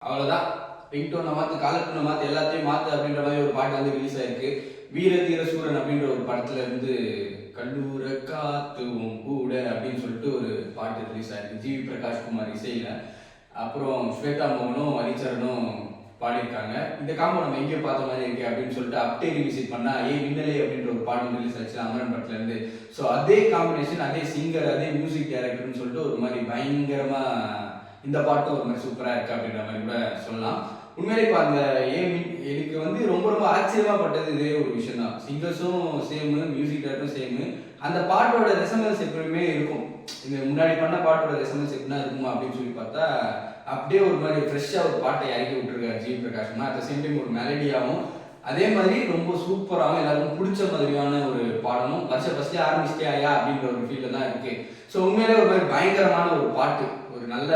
அவ்வளோதான். ரிங்டோனை மாற்று, காலர்டூனை மாற்று, எல்லாத்தையும் மாற்று அப்படின்ற மாதிரி ஒரு பாட்டு வந்து ரிலீஸ் ஆயிருக்கு. வீர தீர சூரன் அப்படின்ற ஒரு படத்துல இருந்து கல்லூர காத்துவும் கூட அப்படின்னு சொல்லிட்டு ஒரு பாட்டு ரிலீஸ் ஆயிருக்கு. ஜிவி பிரகாஷ் குமார் இசையில. அப்புறம் ஸ்வேதா மோகனும் ஹரிச்சரனும் பாடியிருக்காங்க. இந்த காம்போ நம்ம எங்கேயோ பார்த்த மாதிரி இருக்கு அப்படின்னு சொல்லிட்டு அப்டே ரிவிசிட் பண்ணா மின்னலே அப்படின்ற ஒரு பாடம் ரிலீஸ் ஆச்சு அமரன் படத்துல இருந்து. ஸோ அதே காம்பினேஷன், அதே சிங்கர், அதே மியூசிக் டைரக்டர்னு சொல்லிட்டு ஒரு மாதிரி பயங்கரமா இந்த பாட்டும் ஒரு மாதிரி சூப்பரா இருக்கு அப்படின்ற மாதிரி கூட சொல்லலாம். உண்மையிலே இப்போ அந்த எனக்கு வந்து ரொம்ப ரொம்ப ஆச்சரியமா பட்டது இதே ஒரு விஷயம் தான். சிங்கர்ஸும் சேமு, மியூசிக் டைரக்டரும் சேமு, அந்த பாட்டோட ரெசனன்ஸ் எப்பவுமே இருக்கும். இந்த முன்னாடி பண்ண பாட்டோட ரெசனன்ஸ் எப்படின்னா இருக்குமா அப்படின்னு சொல்லி பார்த்தா அப்படியே ஒரு மாதிரி ஃப்ரெஷ்ஷாக ஒரு பாட்டை இறக்கி விட்டுருக்காரு ஜிவி பிரகாஷ்மா. அட் த சேம் டைம் ஒரு மெலடியாகவும், அதே மாதிரி ரொம்ப சூப்பராகவும் எல்லாருக்கும் பிடிச்ச மாதிரியான ஒரு பாடமும் ஃபஸ்ட்டே ஆரம்பிச்சிட்டே ஆயா அப்படின்ற ஒரு ஃபீல்ல தான் இருக்கு. ஸோ உண்மையிலே ஒரு மாதிரி பயங்கரமான ஒரு பாட்டு, ஒரு நல்ல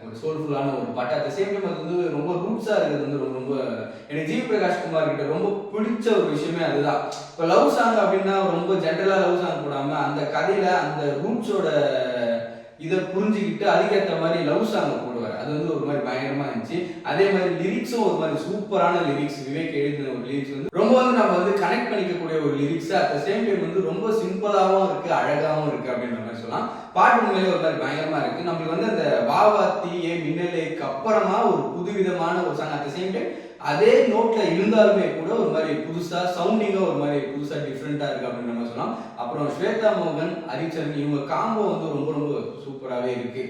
ஒரு சோல்ஃபுல்லான ஒரு பாட்டு. அட் த சேம் டைம் அது வந்து ரொம்ப ரூட்ஸாக இருக்கிறது வந்து ரொம்ப ரொம்ப எனக்கு ஜிவி பிரகாஷ் குமார் கிட்ட ரொம்ப பிடிச்ச ஒரு விஷயமே அதுதான். இப்போ லவ் சாங் அப்படின்னா ரொம்ப ஜென்ரலாக லவ் சாங் போடாமல் அந்த கதையில அந்த ரூட்ஸோட இதை புரிஞ்சுக்கிட்டு அதுக்கேற்ற மாதிரி லவ் சாங் போடுவார். அது வந்து ஒரு மாதிரி பயங்கரமா இருந்துச்சு. அதே மாதிரி லிரிக்ஸும் ஒரு மாதிரி சூப்பரான லிரிக்ஸ், விவேக் எழுதின ஒரு லிரிக்ஸ் வந்து ரொம்ப வந்து நம்ம வந்து கனெக்ட் பண்ணிக்கக்கூடிய ஒரு lyrics. At the same time வந்து ரொம்ப சிம்பிளாகவும் இருக்கு, அழகாகவும் இருக்கு அப்படின்ற மாதிரி சொல்லலாம். பாட்டு உண்மையிலே ஒரு மாதிரி பயங்கரமா இருக்கு. நம்மளுக்கு வந்து அந்த வாவாத்தி மின்னலேக்கு அப்புறமா ஒரு புதுவிதமான ஒரு song. At the same time அதே நோட்ல இருந்தாலுமே கூட ஒரு மாதிரி புதுசா சவுண்டிங்கா ஒரு மாதிரி புதுசா டிஃப்ரெண்டா இருக்கு அப்படின்ற மாதிரி சொல்லலாம். அப்புறம் ஸ்வேதா மோகன், ஹரிச்சரன் இவங்க காம்போ வந்து ரொம்ப ரொம்ப சூப்பராகவே இருக்கு.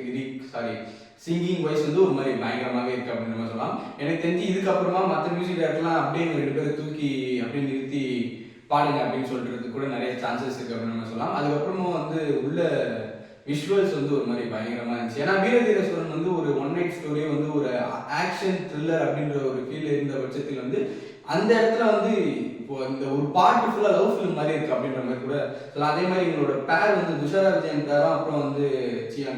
சிங்கிங் வைஸ் வந்து ஒரு மாதிரி பயங்கரமாகவே இருக்கு அப்படின்ற மாதிரி சொல்லலாம். எனக்கு தெரிஞ்சு இதுக்கப்புறமா மற்ற மியூசிக் டேரக்டர்லாம் அப்படியே ரெண்டு பேரை தூக்கி அப்படியே நிறுத்தி பாடுங்க அப்படின்னு சொல்றதுக்கு கூட நிறைய சான்சஸ் இருக்கு அப்படின்னு நம்ம சொல்லலாம். அதுக்கப்புறமா வந்து உள்ள விஷுவல்ஸ் வந்து ஒரு மாதிரி பயங்கரமா இருந்துச்சு. ஏன்னா வீரதீர சூரன் வந்து ஒரு ஒன் நைட் ஸ்டோரியே வந்து ஒரு ஆக்ஷன் த்ரில்லர் அப்படின்ற ஒரு ஃபீல் இருந்த பட்சத்தில் வந்து அந்த இடத்துல வந்து இப்போ இந்த ஒரு பாட்டு ஃபுல்லா லவ் ஃபிலிம் மாதிரி இருக்கு அப்படின்ற மாதிரி கூட சொல்லலாம். அதே மாதிரி இவங்களோட பேர் வந்து துஷாரா விஜயன் பேரும், அப்புறம் வந்து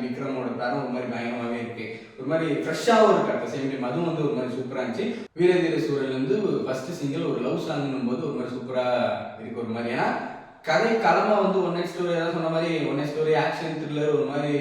விக்ரமோட பேரும் ஒரு மாதிரி பயங்கரமாவே இருக்கு. ஒரு மாதிரி ஃப்ரெஷ்ஷாகவும் இருக்கு. அட் த சேம் டைம் அதுவும் வந்து ஒரு மாதிரி சூப்பரா இருந்துச்சு. வீரதீர சூரன் வந்து ஃபர்ஸ்ட் சிங்கிள் ஒரு லவ் சாங்கும் போது ஒரு மாதிரி சூப்பரா இருக்கு. ஒரு மாதிரி ஏன்னா கதை களமா வந்து ஒன் நைட் ஸ்டோரி, ஏதாவது சொன்ன மாதிரி one night story, action thriller, ஒரு மாதிரி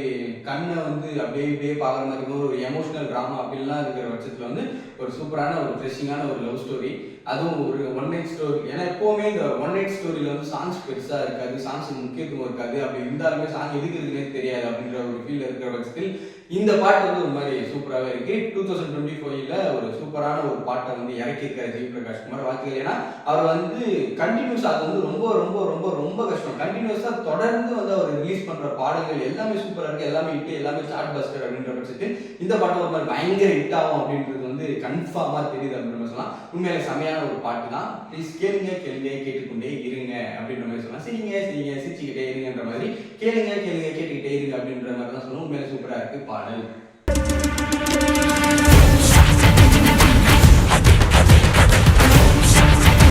கண்ணை வந்து அப்படியே இப்படியே பார்க்குற மாதிரி இருக்கும், ஒரு எமோஷனல் ட்ராமா அப்படின்லாம் இருக்கிற பட்சத்தில் வந்து ஒரு சூப்பரான ஒரு ஃப்ரெஷிங்கான ஒரு லவ் ஸ்டோரி. அதுவும் ஒரு ஒன் நைட் ஸ்டோரி. ஏன்னா எப்போவுமே இந்த ஒன் நைட் ஸ்டோரியில் வந்து சாங்ஸ் பெருசாக இருக்காது, சாங்ஸ் முக்கியத்துவம் இருக்காது. அப்படி இருந்தாலுமே சாங் எதுக்கு இருக்குன்னே தெரியாது அப்படின்ற ஒரு ஃபீல் இருக்கிற பட்சத்தில் இந்த பாட்டு வந்து ஒரு மாதிரி சூப்பராகவே இருக்கு. 2025ல ஒரு சூப்பரான ஒரு பாட்டை வந்து இறக்கியிருக்காரு ஜிவி பிரகாஷ் குமார். வாழ்த்துக்கள். ஏன்னா அவர் வந்து கண்டினியூஸ், அது வந்து ரொம்ப ரொம்ப ரொம்ப ரொம்ப கஷ்டம். கண்டினியூஸாக தொடர்ந்து வந்து அவர் ரிலீஸ் பண்ற பாடல்கள் எல்லாமே சூப்பராக இருக்கு, எல்லாமே ஹிட், எல்லாமே சார்ட் பஸ்டர் அப்படின்ற பட்சத்தில் இந்த பாட்டு ஒரு மாதிரி பயங்கர ஹிட் ஆகும் அப்படின்றது வந்து கன்ஃபார்மா தெரியுது அப்படின்னு சொல்லலாம். உண்மையில செமையான ஒரு பாட்டு தான். ப்ளீஸ் கேளுங்க கேளுங்க கேட்டுக்கொண்டே இருங்க அப்படின்ற மாதிரி சொல்லலாம். சரிங்க சரிங்க சிரிச்சுக்கிட்டே இருங்கன்ற மாதிரி கேளுங்க கேளுங்க கேட்டுக்கிட்டே இருங்க அப்படின்ற மாதிரி தான் சொல்லணும். உண்மையில சூப்பரா இருக்கு பாடல்.